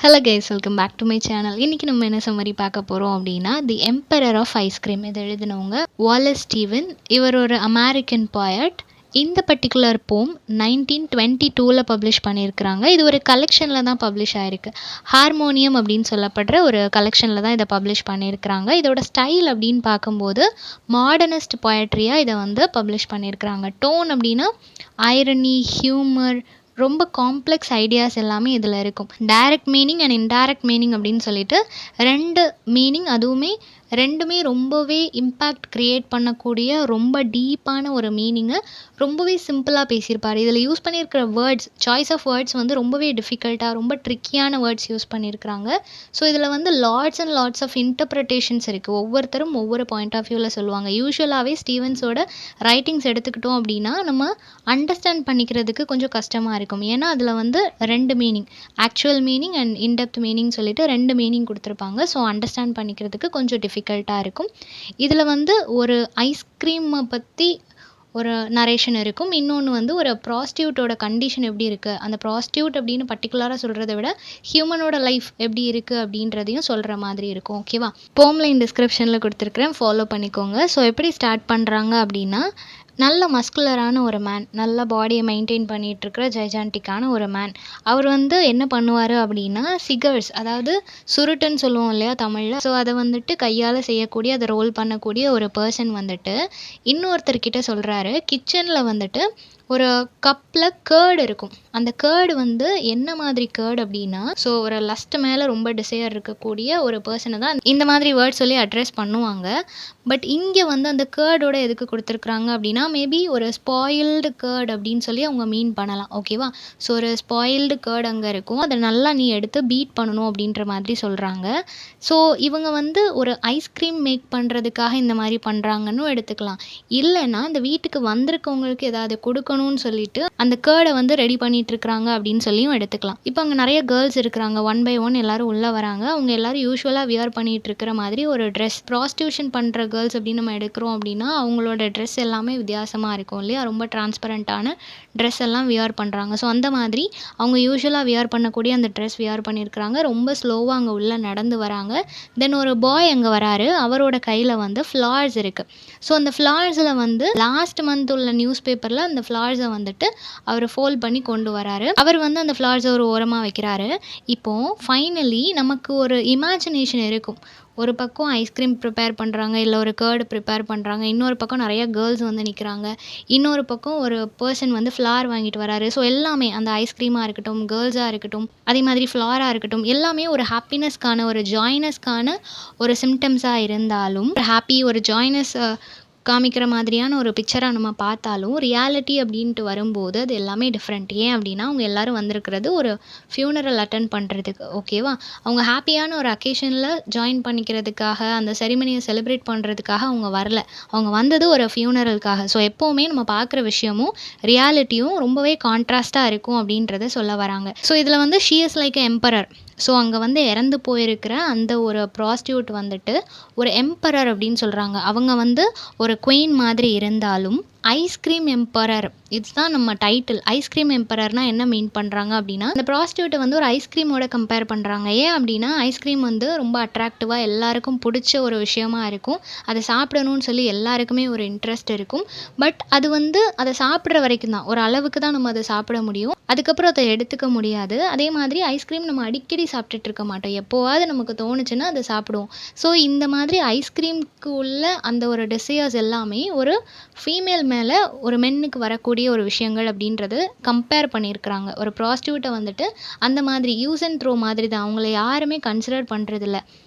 Hello guys, welcome back to my channel. இன்றைக்கி நம்ம என்ன சம்மரி பார்க்க போகிறோம் அப்படின்னா, தி எம்பரர் ஆஃப் ஐஸ்கிரீம். இதை எழுதினவங்க வாலஸ் ஸ்டீவன். இவர் ஒரு அமெரிக்கன் பாயட். இந்த பர்டிகுலர் போம் 1922 பப்ளிஷ் பண்ணியிருக்கிறாங்க. இது ஒரு கலெக்ஷனில் தான் பப்ளிஷ் ஆகிருக்கு. ஹார்மோனியம் அப்படின்னு சொல்லப்படுற ஒரு கலெக்ஷனில் தான் இதை பப்ளிஷ் பண்ணியிருக்கிறாங்க. இதோட ஸ்டைல் அப்படின்னு பார்க்கும்போது மாடர்னிஸ்ட் போயட்ரியாக இதை வந்து பப்ளிஷ் பண்ணியிருக்கிறாங்க. டோன் அப்படின்னா ஐரணி, ஹியூமர், ரொம்ப காம்ப்ளெக்ஸ் ஐடியாஸ் எல்லாமே இதில் இருக்கும். Direct meaning and indirect meaning அப்படின்னு சொல்லிட்டு 2 மீனிங், அதுவுமே ரெண்டுமே ரொம்பவே இம்பேக்ட் க்ரியேட் பண்ணக்கூடிய ரொம்ப டீப்பான ஒரு மீனிங்கை ரொம்பவே சிம்பிளாக பேசியிருப்பார். இதில் யூஸ் பண்ணியிருக்கிற வேர்ட்ஸ், சாய்ஸ் ஆஃப் வேர்ட்ஸ் வந்து ரொம்பவே டிஃபிகல்ட்டாக, ரொம்ப ட்ரிக்கியான வேர்ட்ஸ் யூஸ் பண்ணியிருக்கிறாங்க. ஸோ இதில் வந்து லாட்ஸ் அண்ட் லாட்ஸ் ஆஃப் இன்டர்ப்ரிட்டேஷன்ஸ் இருக்குது. ஒவ்வொருத்தரும் ஒவ்வொரு பாயிண்ட் ஆஃப் வியூவில் சொல்லுவாங்க. யூஸ்வலாகவே ஸ்டீவன்ஸோட ரைட்டிங்ஸ் எடுத்துக்கிட்டோம் அப்படின்னா நம்ம அண்டர்ஸ்டாண்ட் பண்ணிக்கிறதுக்கு கொஞ்சம் கஷ்டமாக இருக்கும். ஏன்னா அதில் வந்து 2 meaning, actual meaning and in-depth meaning சொல்லிட்டு 2 மீனிங் கொடுத்துருப்பாங்க. ஸோ அண்டர்ஸ்டாண்ட் பண்ணிக்கிறதுக்கு கொஞ்சம் டிஃபிகல்ட்டாக இருக்கும். இதில் வந்து ஒரு ஐஸ்கிரீமை பற்றி ஒரு நரேஷன் இருக்கும். இன்னொன்று வந்து ஒரு ப்ராஸ்டியூட்டோட கண்டிஷன் எப்படி இருக்குது, அந்த ப்ராஸ்டியூட் அப்படின்னு பர்டிகுலராக சொல்கிறத விட ஹியூமனோட லைஃப் எப்படி இருக்குது அப்படின்றதையும் சொல்கிற மாதிரி இருக்கும். ஓகேவா? போம்லைன் டிஸ்கிரிப்ஷனில் கொடுத்துருக்குறேன், ஃபாலோ பண்ணிக்கோங்க. ஸோ எப்படி ஸ்டார்ட் பண்ணுறாங்க அப்படின்னா, நல்ல மஸ்குலரான ஒரு மேன், நல்ல பாடியை மெயின்டைன் பண்ணிகிட்ருக்கிற ஜைஜான்டிக்கான ஒரு மேன். அவர் வந்து என்ன பண்ணுவார் அப்படின்னா, சிகர்ஸ், அதாவது சுருட்டுன்னு சொல்லுவோம் இல்லையா தமிழில். ஸோ அதை வந்துட்டு கையால் செய்யக்கூடிய, அதை ரோல் பண்ணக்கூடிய ஒரு பர்சன் வந்துட்டு இன்னொருத்தர்கிட்ட சொல்கிறாரு, கிச்சனில் வந்துட்டு ஒரு கப்பில் கேர்டு இருக்கும். அந்த கேர்டு வந்து என்ன மாதிரி கேர்டு அப்படின்னா, ஸோ ஒரு லஸ்ட் மேலே ரொம்ப டிசையர் இருக்கக்கூடிய ஒரு பர்சனை தான் இந்த மாதிரி வேர்ட் சொல்லி அட்ரஸ் பண்ணுவாங்க. பட் இங்கே வந்து அந்த கேர்டோட எதுக்கு கொடுத்துருக்குறாங்க அப்படின்னா, மேபி ஒரு ஸ்பாயில்டு கேர்டு அப்படின்னு சொல்லி அவங்க மீன் பண்ணலாம். ஓகேவா? ஸோ ஒரு ஸ்பாயில்டு கேர்டு அங்கே இருக்கும், அதை நல்லா நீ எடுத்து பீட் பண்ணணும் அப்படின்ற மாதிரி சொல்கிறாங்க. ஸோ இவங்க வந்து ஒரு ஐஸ்கிரீம் மேக் பண்ணுறதுக்காக இந்த மாதிரி பண்ணுறாங்கன்னு எடுத்துக்கலாம். இல்லைன்னா இந்த வீட்டுக்கு வந்திருக்கவங்களுக்கு ஏதாவது கொடுக்கணும்னு சொல்லிட்டு அந்த கேர்டை வந்து ரெடி பண்ணிட்டு இருக்கிறாங்க அப்படின்னு சொல்லியும் எடுத்துக்கலாம். இப்போ அங்கே நிறைய கேர்ள்ஸ் இருக்கிறாங்க. 1 by 1 எல்லாரும் உள்ளே வராங்க. அவங்க எல்லாரும் யூஸ்வலாக வியர் பண்ணிட்டு இருக்கிற மாதிரி ஒரு ட்ரெஸ். ப்ராஸ்டியூஷன் பண்ணுற கேர்ள்ஸ் அப்படின்னு நம்ம எடுக்கிறோம் அப்படின்னா அவங்களோட ட்ரெஸ் எல்லாமே வித்தியாசமாக இருக்கும் இல்லையா? ரொம்ப டிரான்ஸ்பரண்ட்டான ட்ரெஸ் எல்லாம் வியர் பண்ணுறாங்க. ஸோ அந்த மாதிரி அவங்க யூஸ்வலாக வியர் பண்ணக்கூடிய அந்த ட்ரெஸ் வியர் பண்ணியிருக்கிறாங்க. ரொம்ப ஸ்லோவாக அங்கே உள்ளே நடந்து வராங்க. தென் ஒரு பாய் அங்கே வராரு. அவரோட கையில் வந்து ஃப்ளார்ஸ் இருக்குது. ஸோ அந்த ஃப்ளார்ஸில் வந்து லாஸ்ட் மந்த் உள்ள நியூஸ் பேப்பரில் அந்த ஃப்ளார்ஸை வந்துட்டு அவர் ஃபோல்ட் பண்ணி கொண்டு வராரு. அவர் வந்து அந்த ஃப்ளார்ஸை ஒரு ஓரமாக வைக்கிறாரு. இப்போது ஃபைனலி நமக்கு ஒரு இமேஜினேஷன் இருக்கும். ஒரு பக்கம் ஐஸ்கிரீம் ப்ரிப்பேர் பண்ணுறாங்க, இல்லை ஒரு கேர்டு ப்ரிப்பேர் பண்ணுறாங்க. இன்னொரு பக்கம் நிறைய கேர்ள்ஸ் வந்து நிற்கிறாங்க. இன்னொரு பக்கம் ஒரு பர்சன் வந்து ஃப்ளார் வாங்கிட்டு வராரு. ஸோ எல்லாமே அந்த ஐஸ்கிரீமாக இருக்கட்டும், கேர்ள்ஸாக இருக்கட்டும், அதே மாதிரி ஃப்ளாராக இருக்கட்டும், எல்லாமே ஒரு ஹாப்பினஸ்க்கான, ஒரு ஜாய்னஸ்க்கான ஒரு சிம்டம்ஸாக இருந்தாலும், ஒரு ஹாப்பி, ஒரு ஜாய்னஸ் காமிக்கிற மாதிரியான ஒரு பிக்சராக நம்ம பார்த்தாலும், ரியாலிட்டி அப்படின்ட்டு வரும்போது அது எல்லாமே டிஃப்ரெண்ட். ஏன் அப்படின்னா அவங்க எல்லோரும் வந்திருக்கிறது ஒரு ஃபியூனரல் அட்டன் பண்ணுறதுக்கு. ஓகேவா? அவங்க ஹாப்பியான ஒரு அக்கேஷனில் ஜாயின் பண்ணிக்கிறதுக்காக, அந்த செரிமனியை செலிப்ரேட் பண்ணுறதுக்காக அவங்க வரல. அவங்க வந்தது ஒரு ஃபியூனரலுக்காக. ஸோ எப்போவுமே நம்ம பார்க்குற விஷயமும் ரியாலிட்டியும் ரொம்பவே கான்ட்ராஸ்ட்டாக இருக்கும் அப்படின்றத சொல்ல வராங்க. ஸோ இதில் வந்து she is like a emperor. So அங்கே வந்து இறந்து போயிருக்கிற அந்த ஒரு ப்ராஸ்டியூட் வந்துட்டு ஒரு எம்பரர் அப்படின்னு சொல்கிறாங்க. அவங்க வந்து ஒரு குயின் மாதிரி இருந்தாலும் ஐஸ்கிரீம் எம்பரர், இதுதான் நம்ம டைட்டில். ஐஸ்கிரீம் எம்பரர்னால் என்ன மீன் பண்ணுறாங்க அப்படின்னா, இந்த ப்ராஸ்டியூட்டை வந்து ஒரு ஐஸ்கிரீமோட கம்பேர் பண்ணுறாங்க. ஏன் அப்படின்னா ஐஸ்கிரீம் வந்து ரொம்ப அட்ராக்டிவாக எல்லாருக்கும் பிடிச்ச ஒரு விஷயமா இருக்கும். அதை சாப்பிடணும்னு சொல்லி எல்லாருக்குமே ஒரு இன்ட்ரெஸ்ட் இருக்கும். பட் அது வந்து அதை சாப்பிட்ற வரைக்கும் தான், ஒரு அளவுக்கு தான் நம்ம அதை சாப்பிட முடியும். அதுக்கப்புறம் அதை எடுத்துக்க முடியாது. அதே மாதிரி ஐஸ்கிரீம் நம்ம அடிக்கடி சாப்பிட்டுட்டு இருக்க மாட்டோம். எப்போவாது நமக்கு தோணுச்சுன்னா அதை சாப்பிடுவோம். ஸோ இந்த மாதிரி ஐஸ்கிரீமுக்கு உள்ள அந்த ஒரு டிசையர்ஸ் எல்லாமே ஒரு ஃபீமேல் மேலே ஒரு மென்னுக்கு வரக்கூடிய ஒரு விஷயங்கள் அப்படின்றது கம்பேர் பண்ணியிருக்கிறாங்க. ஒரு ப்ராஸ்டியூட்டை வந்துட்டு அந்த மாதிரி யூஸ் அண்ட் த்ரோ மாதிரி தான். அவங்கள யாருமே கன்சிடர் பண்ணுறதில்ல.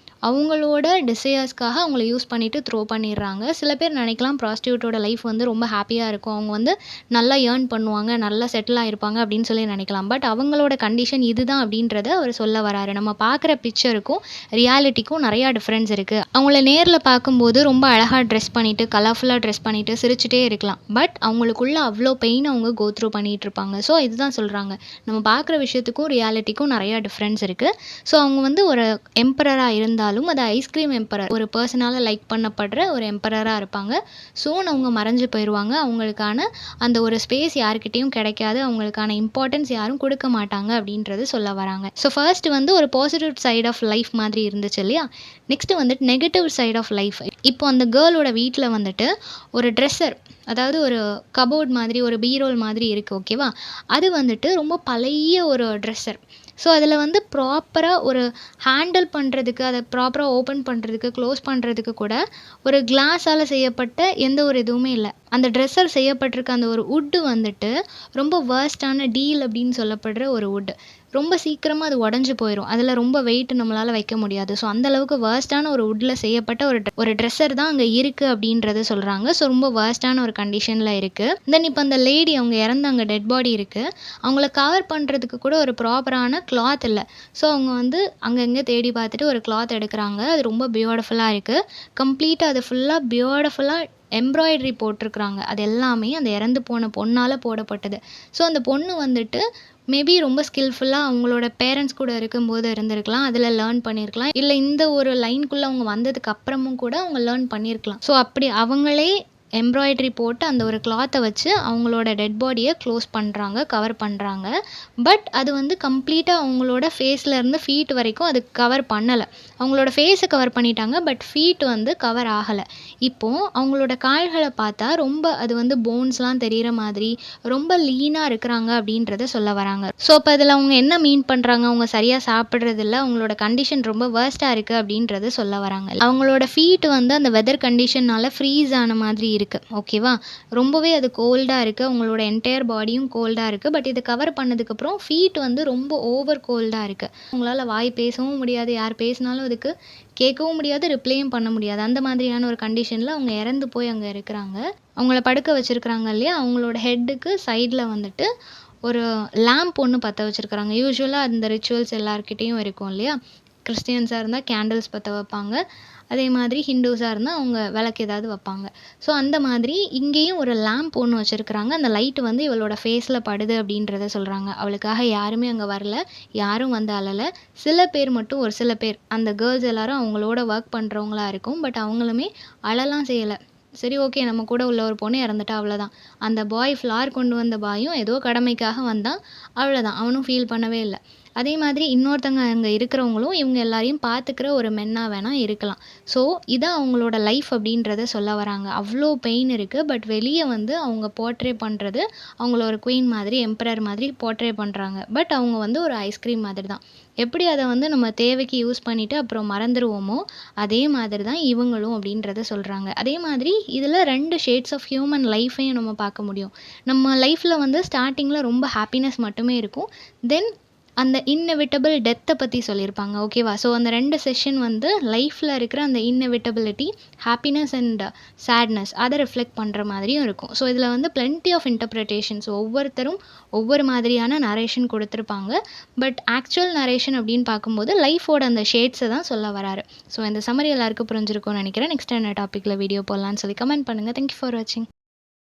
அவங்களோட டிசையர்ஸ்க்காக அவங்கள யூஸ் பண்ணிவிட்டு த்ரோ பண்ணிடுறாங்க. சில பேர் நினைக்கலாம் ப்ராஸ்டியூட்டோட லைஃப் வந்து ரொம்ப ஹாப்பியாக இருக்கும், அவங்க வந்து நல்லா ஏர்ன் பண்ணுவாங்க, நல்லா செட்டில் ஆகிருப்பாங்க அப்படின்னு சொல்லி நினைக்கலாம். பட் அவங்களோட கண்டிஷன் இதுதான் அப்படின்றத அவர் சொல்ல வராரு. நம்ம பார்க்குற பிக்சருக்கும் ரியாலிட்டிக்கும் நிறையா டிஃப்ரென்ஸ் இருக்குது. அவங்கள நேரில் பார்க்கும்போது ரொம்ப அழகாக ட்ரெஸ் பண்ணிவிட்டு, கலர்ஃபுல்லாக ட்ரெஸ் பண்ணிவிட்டு சிரிச்சுட்டே இருக்கலாம். பட் அவங்களுக்குள்ள அவ்வளோ பெயின் அவங்க கோ த்ரூ பண்ணிகிட்டு இருப்பாங்க. ஸோ இதுதான் சொல்கிறாங்க, நம்ம பார்க்குற விஷயத்துக்கும் ரியாலிட்டிக்கும் நிறையா டிஃப்ரென்ஸ் இருக்குது. ஸோ அவங்க வந்து ஒரு எம்பரராக இருந்தாலும் இருந்தாலும் அது ஐஸ்கிரீம் எம்பரர், ஒரு பர்சனால் லைக் பண்ணப்படுற ஒரு எம்பரராக இருப்பாங்க. சூன் அவங்க மறைஞ்சு போயிடுவாங்க. அவங்களுக்கான அந்த ஒரு ஸ்பேஸ் யாருக்கிட்டேயும் கிடைக்காது. அவங்களுக்கான இம்பார்ட்டன்ஸ் யாரும் கொடுக்க மாட்டாங்க அப்படின்றது சொல்ல வராங்க. ஸோ ஃபர்ஸ்ட் வந்து ஒரு பாசிட்டிவ் சைட் ஆஃப் லைஃப் மாதிரி இருந்துச்சு இல்லையா? நெக்ஸ்ட்டு வந்துட்டு நெகட்டிவ் சைட் ஆஃப் லைஃப். இப்போ அந்த கேர்ளோட வீட்டில் வந்துட்டு ஒரு ட்ரெஸ்ஸர், அதாவது ஒரு கபோர்ட் மாதிரி, ஒரு பீரோல் மாதிரி இருக்குது, ஓகேவா? அது வந்துட்டு ரொம்ப பழைய ஒரு ட்ரெஸ்ஸர். ஸோ அதில் வந்து ப்ராப்பராக ஒரு ஹேண்டில் பண்ணுறதுக்கு, அதை ப்ராப்பராக ஓப்பன் பண்ணுறதுக்கு, க்ளோஸ் பண்ணுறதுக்கு கூட ஒரு கிளாஸால் செய்யப்பட்ட எந்த ஒரு இதுவுமே இல்லை. அந்த ட்ரெஸ்ஸர் செய்யப்பட்டிருக்க அந்த ஒரு வுட்டு வந்துட்டு ரொம்ப வேர்ஸ்ட்டான டீல் அப்படின்னு சொல்லப்படுற ஒரு வுட். ரொம்ப சீக்கிரமாக அது உடஞ்சி போயிடும். அதில் ரொம்ப வெயிட் நம்மளால் வைக்க முடியாது. ஸோ அந்தளவுக்கு வேர்ஸ்ட்டான ஒரு வுட்டில் செய்யப்பட்ட ஒரு ட்ரெஸ்ஸர் தான் அங்கே இருக்குது அப்படின்றத சொல்கிறாங்க. ஸோ ரொம்ப வேர்ஸ்ட்டான ஒரு கண்டிஷனில் இருக்குது. தென் இப்போ அந்த லேடி, அவங்க இறந்து அங்கே டெட் பாடி இருக்குது. அவங்கள கவர் பண்ணுறதுக்கு கூட ஒரு ப்ராப்பரான கிளாத் இல்லை. ஸோ அவங்க வந்து அங்கங்கே தேடி பார்த்துட்டு ஒரு கிளாத் எடுக்கிறாங்க. அது ரொம்ப பியூட்டிஃபுல்லாக இருக்குது. கம்ப்ளீட்டாக அது ஃபுல்லாக பியூட்டிஃபுல்லாக எம்ப்ராய்டரி போட்டிருக்கிறாங்க. அது எல்லாமே அந்த இறந்து போன பொண்ணால் போடப்பட்டது. ஸோ அந்த பொண்ணு வந்துட்டு மேபி ரொம்ப ஸ்கில்ஃபுல்லாக அவங்களோட பேரண்ட்ஸ் கூட இருக்கும்போது இருந்திருக்கலாம். அதில் லேர்ன் பண்ணியிருக்கலாம். இல்லை இந்த ஒரு லைன்குள்ளே அவங்க வந்ததுக்கு அப்புறமும் கூட அவங்க லேர்ன் பண்ணியிருக்கலாம். ஸோ அப்படி அவங்களே எம்ப்ராய்டரி போட்டு அந்த ஒரு கிளாத்தை வச்சு அவங்களோட டெட் பாடியை க்ளோஸ் பண்ணுறாங்க, கவர் பண்ணுறாங்க. பட் அது வந்து கம்ப்ளீட்டாக அவங்களோட ஃபேஸ்லேருந்து ஃபீட் வரைக்கும் அது கவர் பண்ணலை. அவங்களோட ஃபேஸை கவர் பண்ணிட்டாங்க, பட் ஃபீட் வந்து கவர் ஆகலை. இப்போது அவங்களோட கால்களை பார்த்தா ரொம்ப அது வந்து போன்ஸ்லாம் தெரிகிற மாதிரி ரொம்ப லீனாக இருக்கிறாங்க அப்படின்றத சொல்ல வராங்க. ஸோ அப்போ அதில் அவங்க என்ன மீன் பண்ணுறாங்க? அவங்க சரியாக சாப்பிட்றதில்ல, அவங்களோட கண்டிஷன் ரொம்ப வேர்ஸ்ட்டாக இருக்குது அப்படின்றத சொல்ல வராங்க. அவங்களோட ஃபீட் வந்து அந்த வெதர் கண்டிஷனால் ஃப்ரீஸ் ஆன மாதிரி இருக்குது, ஓகேவா? ரொம்பவே அது கோல்டாக இருக்குது. அவங்களோட என்டையர் பாடியும் கோல்டாக இருக்குது. பட் இது கவர் பண்ணதுக்கப்புறம் ஃபீட் வந்து ரொம்ப ஓவர் கோல்டாக இருக்குது. அவங்களால வாய் பேசவும் முடியாது, யார் பேசினாலும் அதுக்கு கேட்கவும் முடியாது, ரிப்ளையும் பண்ண முடியாது. அந்த மாதிரியான ஒரு கண்டிஷனில் அவங்க இறந்து போய் அங்கே இருக்கிறாங்க. அவங்கள படுக்க வச்சுருக்கிறாங்க இல்லையா? அவங்களோட ஹெட்டுக்கு சைடில் வந்துட்டு ஒரு லேம்ப் ஒன்று பற்ற வச்சுருக்கிறாங்க. யூஸ்வலாக அந்த ரிச்சுவல்ஸ் எல்லாருக்கிட்டேயும் இருக்கும் இல்லையா? கிறிஸ்டியன்ஸாக இருந்தால் கேண்டில்ஸ் பற்ற வைப்பாங்க. அதே மாதிரி ஹிந்துஸாக இருந்தால் அவங்க விளக்கு ஏதாவது வைப்பாங்க. ஸோ அந்த மாதிரி இங்கேயும் ஒரு லேம்ப் ஒன்று வச்சுருக்கிறாங்க. அந்த லைட்டு வந்து இவளோட ஃபேஸில் படுது அப்படின்றத சொல்கிறாங்க. அவளுக்காக யாருமே அங்கே வரல, யாரும் வந்து அழலை. சில பேர் மட்டும், ஒரு சில பேர், அந்த கேர்ள்ஸ் எல்லாரும் அவங்களோட ஒர்க் பண்ணுறவங்களா இருக்கும். பட் அவங்களுமே அழலாம் செய்யலை. சரி, ஓகே, நம்ம கூட உள்ள ஒரு பொண்ணு இறந்துட்டா, அவ்வளோதான். அந்த பாய், ஃப்ளார் கொண்டு வந்த பாயும் ஏதோ கடமைக்காக வந்தான், அவ்வளோதான். அவனும் ஃபீல் பண்ணவே இல்லை. அதே மாதிரி இன்னொருத்தங்க அங்கே இருக்கிறவங்களும் இவங்க எல்லாரையும் பார்த்துக்கிற ஒரு மென்னாக வேணால் இருக்கலாம். ஸோ இதான் அவங்களோட லைஃப் அப்படின்றத சொல்ல வராங்க. அவ்வளோ பெயின் இருக்குது. பட் வெளியே வந்து அவங்க போர்ட்ரே பண்ணுறது அவங்கள ஒரு குயின் மாதிரி, எம்பரர் மாதிரி போர்ட்ரே பண்ணுறாங்க. பட் அவங்க வந்து ஒரு ஐஸ்கிரீம் மாதிரி தான். எப்படி அதை வந்து நம்ம தேவைக்கு யூஸ் பண்ணிவிட்டு அப்புறம் மறந்துடுவோமோ, அதே மாதிரி தான் இவங்களும் அப்படின்றத சொல்கிறாங்க. அதே மாதிரி இதில் 2 ஷேட்ஸ் ஆஃப் ஹியூமன் லைஃப்பையும் நம்ம பார்க்க முடியும். நம்ம லைஃப்பில் வந்து ஸ்டார்டிங்கில் ரொம்ப ஹாப்பினஸ் மட்டுமே இருக்கும். தென் அந்த இன்னெவிட்டபிள் டெத்தை பற்றி சொல்லியிருப்பாங்க, ஓகேவா? ஸோ அந்த 2 செஷன் வந்து லைஃப்பில் இருக்கிற அந்த இன்னெவிட்டபிலிட்டி, ஹாப்பினஸ் அண்ட் சேட்னஸ், அதை ரிஃப்ளெக்ட் பண்ணுற மாதிரியும் இருக்கும். ஸோ இதில் வந்து பிளென்டி ஆஃப் இன்டர்பிரிட்டேஷன்ஸ், ஒவ்வொருத்தரும் ஒவ்வொரு மாதிரியான நரேஷன் கொடுத்துருப்பாங்க. பட் ஆக்சுவல் நரேஷன் அப்படின்னு பார்க்கும்போது லைஃபோட அந்த ஷேட்ஸை தான் சொல்ல வராரு. ஸோ இந்த சம்மரி எல்லாருக்கும் புரிஞ்சிருக்கும்னு நினைக்கிறேன். நெக்ஸ்ட் என்ன டாப்பிக்கில் வீடியோ போடலான்னு சொல்லி கமெண்ட் பண்ணுங்கள். தேங்க்யூ ஃபார் வாட்சிங்.